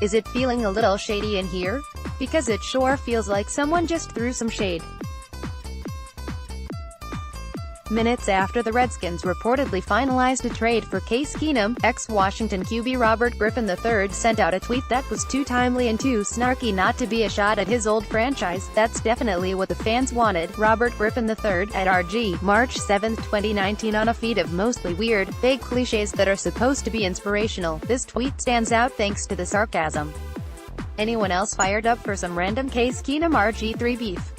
Is it feeling a little shady in here? Because it sure feels like someone just threw some shade. Minutes after the Redskins reportedly finalized a trade for Case Keenum, ex-Washington QB Robert Griffin III sent out a tweet that was too timely and too snarky not to be a shot at his old franchise. That's definitely what the fans wanted. Robert Griffin III, at RG, March 7, 2019. On a feed of mostly weird, fake cliches that are supposed to be inspirational, this tweet stands out thanks to the sarcasm. Anyone else fired up for some random Case Keenum RG3 beef?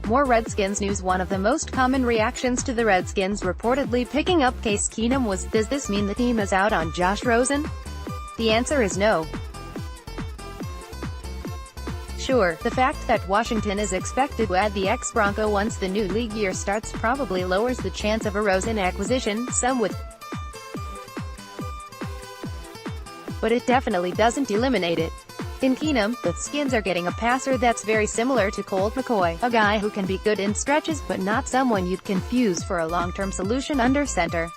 More Redskins news. One of the most common reactions to the Redskins reportedly picking up Case Keenum was, does this mean the team is out on Josh Rosen? The answer is no. Sure, the fact that Washington is expected to add the ex-Bronco once the new league year starts probably lowers the chance of a Rosen acquisition, some would. But it definitely doesn't eliminate it. In Keenum, the Skins are getting a passer that's very similar to Colt McCoy, a guy who can be good in stretches but not someone you'd confuse for a long-term solution under center.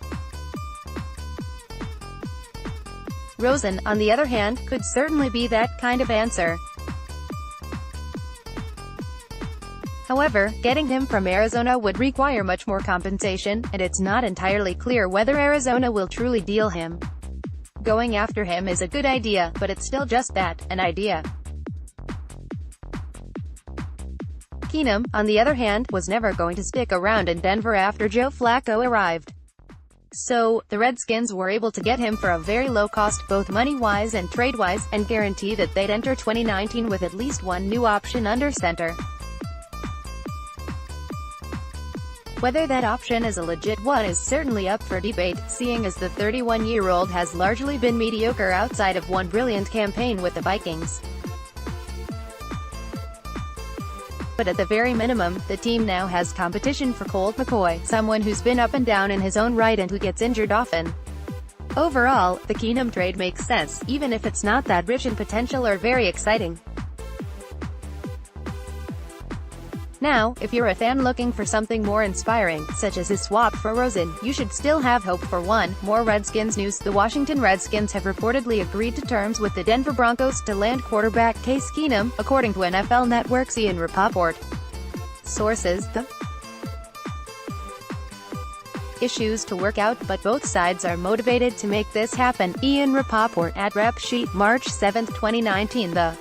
Rosen, on the other hand, could certainly be that kind of answer. However, getting him from Arizona would require much more compensation, and it's not entirely clear whether Arizona will truly deal him. Going after him is a good idea, but it's still just that, an idea. Keenum, on the other hand, was never going to stick around in Denver after Joe Flacco arrived. So, the Redskins were able to get him for a very low cost, both money-wise and trade-wise, and guarantee that they'd enter 2019 with at least one new option under center. Whether that option is a legit one is certainly up for debate, seeing as the 31-year-old has largely been mediocre outside of one brilliant campaign with the Vikings. But at the very minimum, the team now has competition for Colt McCoy, someone who's been up and down in his own right and who gets injured often. Overall, the Keenum trade makes sense, even if it's not that rich in potential or very exciting. Now, if you're a fan looking for something more inspiring, such as his swap for Rosen, you should still have hope for one. More Redskins news. The Washington Redskins have reportedly agreed to terms with the Denver Broncos to land quarterback Case Keenum, according to NFL Network's Ian Rapoport. Sources: the issues to work out, but both sides are motivated to make this happen. Ian Rapoport, at Rep Sheet, March 7, 2019. The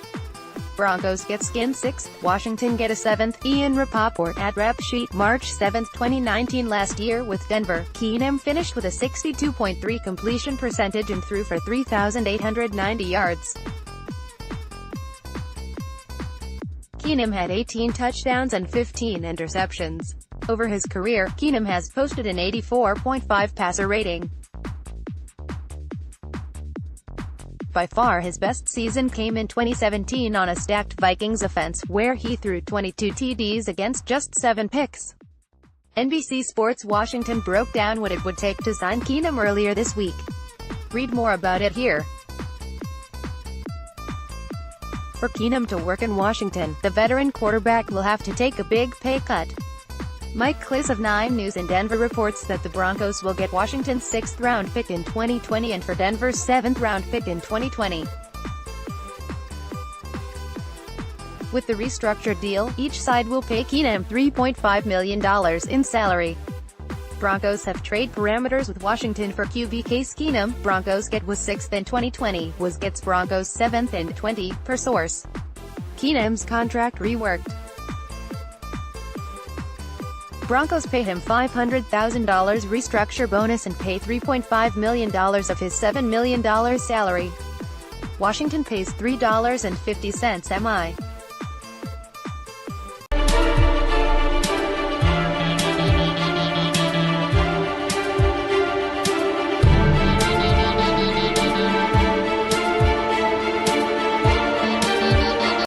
Broncos get Skin 6th, Washington get a 7th. Ian Rapoport, at Rep Sheet, March 7, 2019. Last year with Denver, Keenum finished with a 62.3 completion percentage and threw for 3,890 yards. Keenum had 18 touchdowns and 15 interceptions. Over his career, Keenum has posted an 84.5 passer rating. By far his best season came in 2017 on a stacked Vikings offense, where he threw 22 TDs against just 7 picks. NBC Sports Washington broke down what it would take to sign Keenum earlier this week. Read more about it here. For Keenum to work in Washington, the veteran quarterback will have to take a big pay cut. Mike Kliss of 9 News in Denver reports that the Broncos will get Washington's 6th-round pick in 2020 and for Denver's 7th-round pick in 2020. With the restructured deal, each side will pay Keenum $3.5 million in salary. Broncos have trade parameters with Washington for QB Case Keenum. Broncos get was 6th in 2020, was gets Broncos 7th in 20, per source. Keenum's contract reworked. Broncos pay him $500,000 restructure bonus and pay $3.5 million of his $7 million salary. Washington pays $3.50 MI.